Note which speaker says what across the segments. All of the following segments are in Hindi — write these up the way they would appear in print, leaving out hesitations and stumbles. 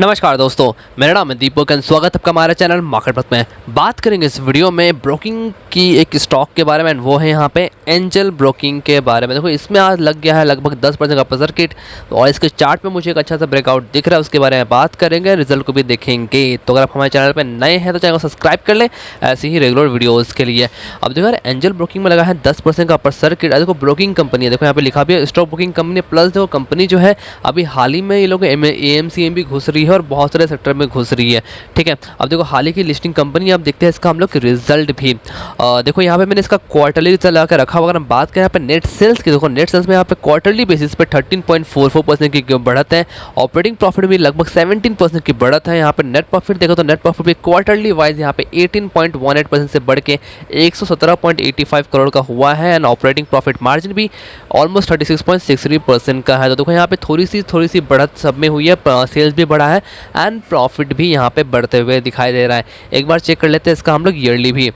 Speaker 1: नमस्कार दोस्तों, मेरा नाम है दीपक एंड स्वागत है आपका हमारे चैनल मार्केट पथ में। बात करेंगे इस वीडियो में ब्रोकिंग की एक स्टॉक के बारे में, वो है यहाँ पे एंजल ब्रोकिंग के बारे में। देखो इसमें आज लग गया है लगभग 10% का अपर सर्किट और इसके चार्ट में मुझे एक अच्छा सा ब्रेकआउट दिख रहा है, उसके बारे में बात करेंगे, रिजल्ट को भी देखेंगे। तो अगर आप हमारे चैनल पर नए हैं तो चैनल को सब्सक्राइब कर ले ऐसे ही रेगुलर वीडियोज़ के लिए। अब देखो यार, एंजल ब्रोकिंग में लगा है 10% का अपर सर्किट। देखो ब्रोकिंग कंपनी है, देखो यहाँ पे लिखा भी है स्टॉक ब्रोकिंग कंपनी प्लस। देखो कंपनी जो है अभी हाल ही में ये लोग AMCM भी घुस रही है और बहुत सारे सेक्टर में घुस रही है। ठीक है, अब देखो हाल ही की लिस्टिंग कंपनी, अब देखते हैं इसका हम लोग रिजल्ट भी। देखो यहाँ पे मैंने इसका क्वार्टरली रिजल्ट लगा के रखा हुआ। अगर हम बात करें यहाँ पे नेट सेल्स की, देखो नेट सेल्स में यहाँ पे क्वार्टरली बेसिस पे 13.44% की बढ़त है। ऑपरेटिंग प्रॉफिट भी लगभग 17% की बढ़त है। यहाँ पे नेट प्रॉफिट देखो तो नेट प्रॉफिट भी क्वार्टरली वाइज यहाँ पे 18.18% से बढ़ के 117.85 करोड़ का हुआ है। एंड ऑपरेटिंग प्रॉफिट मार्जिन भी ऑलमोस्ट 36.63% का है। तो देखो यहाँ पे थोड़ी सी बढ़त सब में हुई है, सेल्स भी बढ़ा है एंड प्रॉफिट भी यहाँ पे बढ़ते हुए दिखाई दे रहा है। एक बार चेक कर लेते हैं इसका हम लोग ईयरली भी।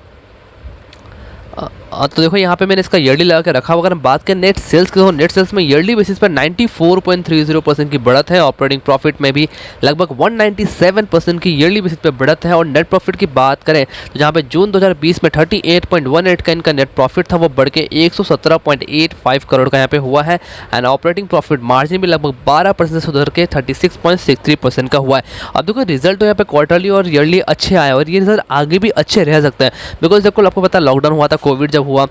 Speaker 1: तो देखो यहाँ पे मैंने इसका ईयरली लगा के रखा हुआ। अगर हम बात करें नेट सेल्स की, तो नेट सेल्स में ईयरली बेसिस पर 94.30% की बढ़त है। ऑपरेटिंग प्रॉफिट में भी लगभग 197% की ईयरली बेसिस पे बढ़त है। और नेट प्रॉफिट की बात करें तो जहाँ पे जून 2020 में 38.18 का इनका नेट प्रॉफिट था, वो बढ़ के 117.85 करोड़ का यहाँ पे हुआ है। एंड ऑपरेटिंग प्रॉफिट मार्जिन भी लगभग 12% से उधर के 36.63% का हुआ है। अब देखो रिजल्ट तो यहाँ पे क्वार्टरली और ईयरली अच्छे आए और ये रिजल्ट आगे भी अच्छे रह सकते हैं। बिकॉज देखो आपको पता लॉकडाउन हुआ था, कोविड जब हुआ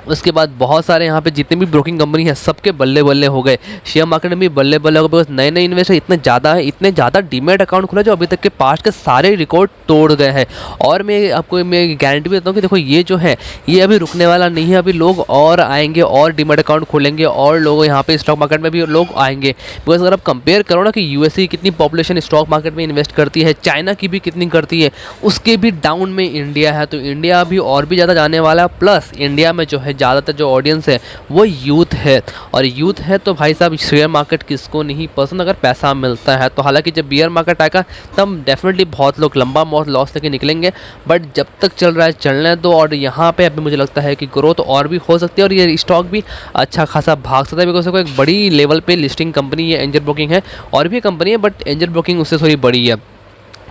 Speaker 1: उसके बाद बहुत सारे यहाँ पे जितने भी ब्रोकिंग कंपनी है सबके बल्ले बल्ले हो गए। शेयर मार्केट में भी बल्ले बल्ले हो गए, बिकॉज नए नए इन्वेस्टर इतने ज़्यादा डीमैट अकाउंट खुला जो अभी तक के पास्ट के सारे रिकॉर्ड तोड़ गए हैं। और मैं आपको गारंटी भी देता हूँ कि देखो ये जो है ये अभी रुकने वाला नहीं है। अभी लोग और आएंगे और डीमैट अकाउंट खोलेंगे और लोग यहाँ पे स्टॉक मार्केट में भी लोग आएंगे। बिकॉज अगर आप कंपेयर करो ना कि यूएसए की कितनी पॉपुलेशन स्टॉक मार्केट में इन्वेस्ट करती है, चाइना की भी कितनी करती है, उसके भी डाउन में इंडिया है। तो इंडिया भी और भी ज़्यादा जाने वाला है। प्लस इंडिया में जो है ज़्यादातर जो ऑडियंस है वो यूथ है, और यूथ है तो भाई साहब शेयर मार्केट किसको नहीं पसंद अगर पैसा मिलता है तो। हालांकि जब बियर मार्केट आएगा तब डेफिनेटली बहुत लोग लंबा बहुत लॉस लेके निकलेंगे, बट जब तक चल रहा है चलने दो। और यहाँ पे अभी मुझे लगता है कि ग्रोथ और भी हो सकती है और ये स्टॉक भी अच्छा खासा भाग सकता है। बिकॉज देखो एक बड़ी लेवल पे लिस्टिंग कंपनी है एंजल ब्रोकिंग है, और भी कंपनी है बट एंजल ब्रोकिंग उससे थोड़ी बड़ी है।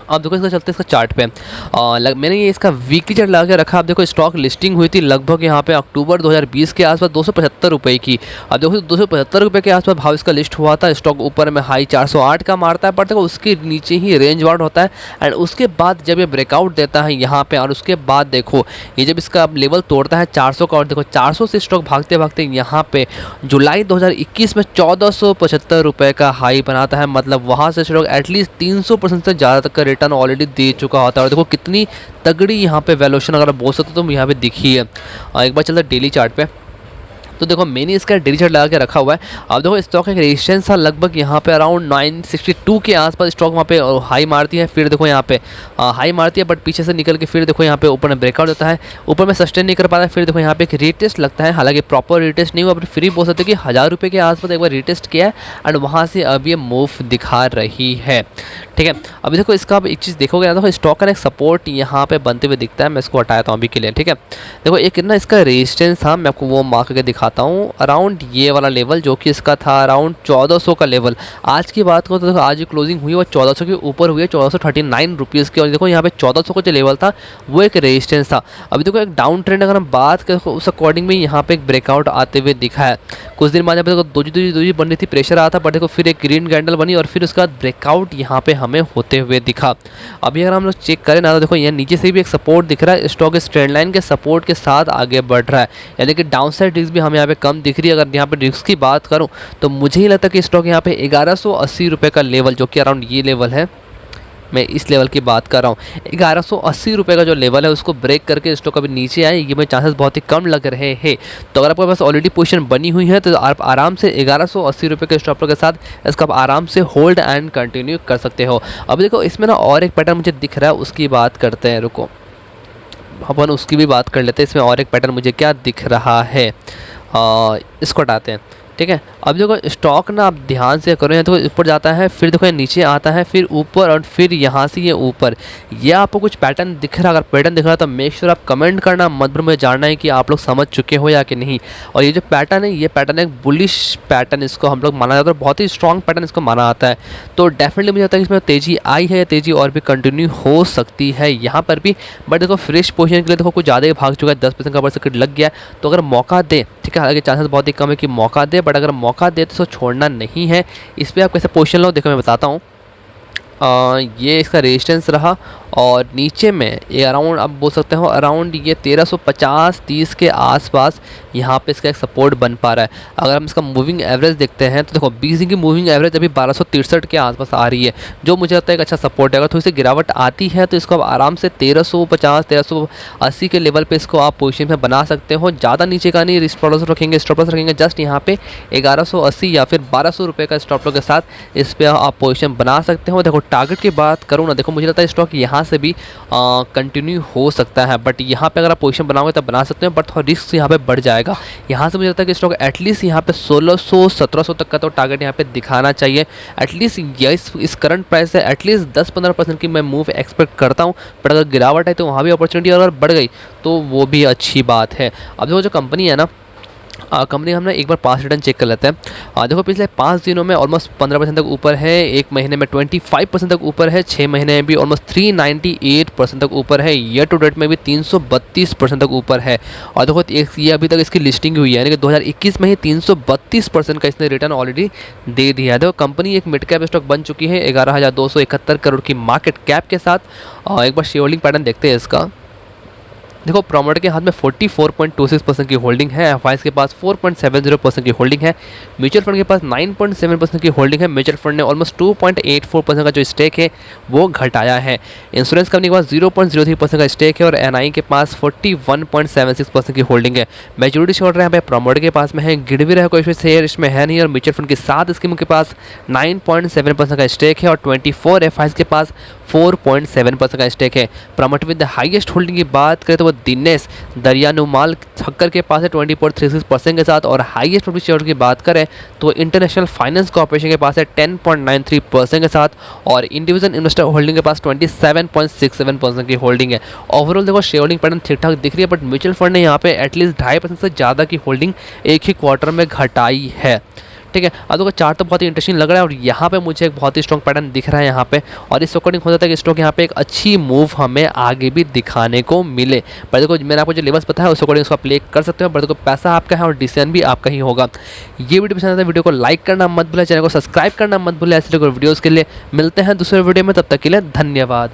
Speaker 1: अब देखो इसका चलते इसका चार्ट पे मैंने ये इसका वीकली चार्ट लगा के रखा। अब देखो स्टॉक लिस्टिंग हुई थी लगभग यहाँ पे अक्टूबर 2020 के आसपास 275 रुपये की। अब देखो 275 रुपये के आसपास भाव इसका लिस्ट हुआ था। स्टॉक ऊपर में हाई 408 का मारता है, पर देखो उसके नीचे ही रेंज बाउंड होता है। एंड उसके बाद जब ये ब्रेकआउट देता है यहाँ पे, और उसके बाद देखो ये जब इसका लेवल तोड़ता है 400 का, और देखो 400 से स्टॉक भागते भागते यहाँ पे जुलाई 2021 में 1475 रुपये का हाई बनाता है। मतलब वहाँ से स्टॉक एटलीस्ट 300% से ज़्यादा तक का रिटर्न ऑलरेडी दे चुका होता है। और देखो कितनी तगड़ी यहाँ पे वैल्यूएशन अगर बोल सकते हो तो यहाँ पे दिखी है। एक बार चलते डेली चार्ट पे, तो देखो मैंने इसका डेली चार्ट लगा के रखा हुआ है। अब देखो स्टॉक एक रेजिस्टेंस था लगभग यहाँ पे अराउंड 962 के आसपास स्टॉक वहाँ पे हाई मारती है। फिर देखो यहाँ पे हाई मारती है बट पीछे से निकल के फिर देखो यहाँ पे ऊपर में ब्रेकआउट होता है, ऊपर में सस्टेन नहीं कर पाता है। फिर देखो यहाँ पे एक रीटेस्ट लगता है, हालांकि प्रॉपर रीटेस्ट नहीं हुआ, बट फ्री बोल सकते कि 1000 रुपये के आसपास एक बार रीटेस्ट किया है एंड वहाँ से अब ये मूव दिखा रही है। ठीक है, अभी देखो इसका अब एक चीज़ देखोगे ना, देखो स्टॉक का एक सपोर्ट यहाँ पे बनते हुए दिखता है। मैं इसको हटाता हूँ अभी के लिए। ठीक है, देखो एक ना इसका रेजिस्टेंस था, मैं आपको वो मार्क करके दिखाता हूँ। अराउंड ये वाला लेवल जो कि इसका था अराउंड 1400 का लेवल। आज की बात करो तो देखो आज जो क्लोजिंग हुई वो 1400 के ऊपर हुई है, 1439 रुपीज़ की। और देखो यहाँ पे 1400 का जो लेवल था वो एक रेजिस्टेंस था। अभी देखो एक डाउन ट्रेंड अगर हम बात करें उस अकॉर्डिंग में यहाँ पे एक ब्रेकआउट आते हुए दिखा है। कुछ दिन बाद यहाँ पे देखो दोजी बन रही थी, प्रेशर आया था, बट देखो फिर एक ग्रीन कैंडल बनी और फिर उसका ब्रेकआउट यहाँ पे हमें होते हुए दिखा। अभी अगर हम लोग चेक करें ना तो देखो यहाँ नीचे से भी एक सपोर्ट दिख रहा है। स्टॉक इस ट्रेंड लाइन के सपोर्ट के साथ आगे बढ़ रहा है, यानी कि डाउन साइड रिस्क भी हमें यहाँ पे कम दिख रही है। अगर यहाँ पे रिस्क की बात करूँ तो मुझे ही लगता है कि स्टॉक यहाँ पे 1180 रुपये का लेवल, जो कि अराउंड ये लेवल है, मैं इस लेवल की बात कर रहा हूँ, 1180 रुपये का जो लेवल है उसको ब्रेक करके स्टॉक अभी नीचे आए, ये में चांसेस बहुत ही कम लग रहे हैं। तो अगर आपके पास ऑलरेडी पोजीशन बनी हुई है तो आप आराम से 1180 रुपये के स्टॉप के साथ इसका आप आराम से होल्ड एंड कंटिन्यू कर सकते हो। अब देखो इसमें ना और एक पैटर्न मुझे दिख रहा है, उसकी बात करते हैं, रुको अपन उसकी भी बात कर लेते हैं। इसमें और एक पैटर्न मुझे क्या दिख रहा है, इसको हटाते हैं। ठीक है। अब देखो स्टॉक ना आप ध्यान से करो, तो ऊपर जाता है, फिर देखो ये नीचे आता है, फिर ऊपर, और फिर यहाँ से ये ऊपर। ये आपको कुछ पैटर्न दिख रहा है? अगर पैटर्न दिख रहा है तो मेक श्योर आप कमेंट करना मत भूलो, मुझे जानना है कि आप लोग समझ चुके हो या कि नहीं। और ये जो पैटर्न है, ये पैटर्न एक बुलिश पैटर्न इसको हम लोग माना जाता है, बहुत ही स्ट्रॉन्ग पैटर्न इसको माना जाता है। तो डेफिनेटली मुझे लगता है कि इसमें तेज़ी आई है, तेज़ी और भी कंटिन्यू हो सकती है यहाँ पर भी। बट देखो फ्रेश पोजीशन के लिए देखो कुछ ज़्यादा ही भाग चुका है, 10% का बर्सेंट लग गया। तो अगर मौका दे, ठीक है, हालांकि चांसेस बहुत ही कम है कि मौका दे, बट अगर मौका दे तो छोड़ना नहीं है। इस पर आप कैसे पोजीशन लो, देखो मैं बताता हूँ। ये इसका रेजिस्टेंस रहा, और नीचे में ये अराउंड आप बोल सकते हो अराउंड ये 1350-30 के आसपास यहाँ पे इसका एक सपोर्ट बन पा रहा है। अगर हम इसका मूविंग एवरेज देखते हैं तो देखो 20 दिन की मूविंग एवरेज अभी 1263 के आसपास आ रही है, जो मुझे लगता है एक अच्छा सपोर्ट है। अगर थोड़ी सी गिरावट आती है तो इसको आप आराम से 1350-1380 के लेवल पे इसको आप पोजीशन में बना सकते हो। ज़्यादा नीचे का नहीं, स्टॉप लॉस रखेंगे जस्ट यहाँ पे 1180 या फिर 1200 रुपये का स्टॉप लॉस के साथ इस पर आप पोजीशन बना सकते हो। देखो टारगेट की बात करूँ ना, देखो मुझे लगता है स्टॉक यहाँ से भी कंटिन्यू हो सकता है, बट यहाँ पे अगर आप पोजीशन बनाओगे तब बना सकते हो, बट थोड़ा रिस्क यहाँ पे बढ़ जाएगा। यहाँ से मुझे लगता है कि स्टॉक एटलीस्ट यहाँ पे 1600-1700 तक का तो टारगेट यहाँ पे दिखाना चाहिए एटलीस्ट। इस करंट प्राइस से एटलीस्ट 10-15% की मैं मूव एक्सपेक्ट करता हूँ, बट अगर गिरावट है तो वहाँ भी अपॉर्चुनिटी, अगर बढ़ गई तो वो भी अच्छी बात है। अब देखो जो कंपनी है ना, कंपनी हमने एक बार पास रिटर्न चेक कर लेते हैं। देखो पिछले 5 दिनों में ऑलमोस्ट 15% तक ऊपर है, 1 महीने में 25% तक ऊपर है, 6 महीने में भी ऑलमोस्ट 398% तक ऊपर है, ईयर टू डेट में भी 332% तक ऊपर है। और देखो ये अभी तक इसकी लिस्टिंग हुई है, यानी कि 2021 में ही 332% का इसने रिटर्न ऑलरेडी दे दिया है। देखो कंपनी एक मिड कैप स्टॉक बन चुकी है 11,271 करोड़ की मार्केट कैप के साथ। एक बार शेयर होल्डिंग पैटर्न देखते हैं इसका। देखो प्रोमोटर के हाथ में 44.26% की होल्डिंग है, एफआईज के पास 4.70% की होल्डिंग है, म्यूचुअल फंड के पास 9.7% की होल्डिंग है। म्यूचुअल फंड ने ऑलमोस्ट 2.84% का जो स्टेक है वो घटाया है। इंश्योरेंस कंपनी के पास 0.03% का स्टेक है, और एनआई के पास 41.76% की होल्डिंग है। मेजोरिटी शेयर यहाँ पे प्रोमोटर के पास में है, गिरवी रहा कोई शेयर इसमें है नहीं, और म्यूचुअल फंड के 7 स्कीम के पास 9.7% का स्टेक है, और 24 एफआईज के पास 4.7% का स्टेक है। Promoter with the highest holding की बात करें तो वो दिनेश दरियानुमाल ठक्कर के पास है 20.36% के साथ, और हाईएस्ट पब्लिक शेयर की बात करें तो इंटरनेशनल फाइनेंस कॉर्पोरेशन के पास है 10.93% के साथ, और इंडिविजुअल इन्वेस्टर होल्डिंग के पास 27.67% की होल्डिंग है। ओवरऑल देखो शेयर होल्डिंग पैटर्न ठीक ठाक दिख रही है, बट म्यूचुअल फंड ने यहाँ पे एटलीस्ट 2.5% से ज़्यादा की होल्डिंग एक ही क्वार्टर में घटाई है, ठीक है। अब देखो चार्ट तो बहुत ही इंटरेस्टिंग लग रहा है, और यहाँ पे मुझे एक बहुत ही स्ट्रॉन्ग पैटर्न दिख रहा है यहाँ पे, और इस अकॉर्डिंग हो जाता है कि स्टॉक यहाँ पे एक अच्छी मूव हमें आगे भी दिखाने को मिले। पर देखो मैंने आपको जो लेवल्स बताया उस अकॉर्डिंग उसको प्ले कर सकते हो, पर देखो पैसा आपका है और डिसीजन भी आपका ही होगा। ये वीडियो पसंद आता है वीडियो को लाइक करना मत भूलें, चैनल को सब्सक्राइब करना मत भूलें। ऐसे वीडियोज़ के लिए मिलते हैं दूसरे वीडियो में, तब तक के लिए धन्यवाद।